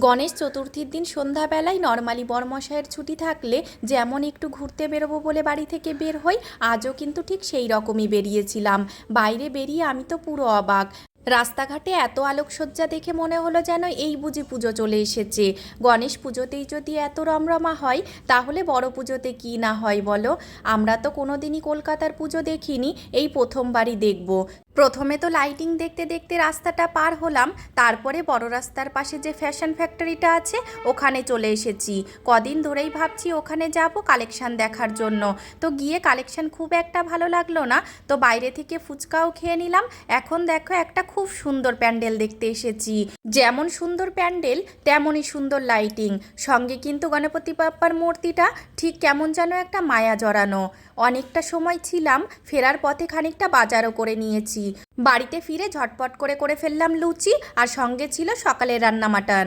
গণেশ চতুর্থীর দিন সন্ধ্যাবেলায় নর্মালি বরমশাইয়ের ছুটি থাকলে যেমন একটু ঘুরতে বেরোবো বলে বাড়ি থেকে বের হই, আজও কিন্তু ঠিক সেই রকমই বেরিয়েছিলাম। বাইরে বেরিয়ে আমি তো পুরো অবাক। রাস্তাঘাটে এত আলোকসজ্জা দেখে মনে হলো যেন এই বুঝি পুজো চলে এসেছে। গণেশ পুজোতেই যদি এত রমরমা হয়, তাহলে বড় পুজোতে কি না হয় বলো। আমরা তো কোনোদিনই কলকাতার পুজো দেখিনি, এই প্রথমবারই দেখব। প্রথমে তো লাইটিং দেখতে দেখতে রাস্তাটা পার হলাম, তারপরে বড় রাস্তার পাশে যে ফ্যাশন ফ্যাক্টরিটা আছে ওখানে চলে এসেছি। কদিন ধরেই ভাবছি ওখানে যাব কালেকশন দেখার জন্য, তো গিয়ে কালেকশন খুব একটা ভালো লাগলো না, তো বাইরে থেকে ফুচকাও খেয়ে নিলাম। এখন দেখো একটা খুব সুন্দর প্যান্ডেল দেখতে এসেছি। যেমন সুন্দর প্যান্ডেল তেমনই সুন্দর লাইটিং, সঙ্গে কিন্তু গণপতি বাপ্পার মূর্তিটা ঠিক কেমন যেন একটা মায়া জড়ানো। অনেকটা সময় ছিলাম, ফেরার পথে খানিকটা বাজারও করে নিয়েছি। বাড়িতে ফিরে ঝটপট করে ফেললাম লুচি, আর সঙ্গে ছিল সকালের রান্না মাটন।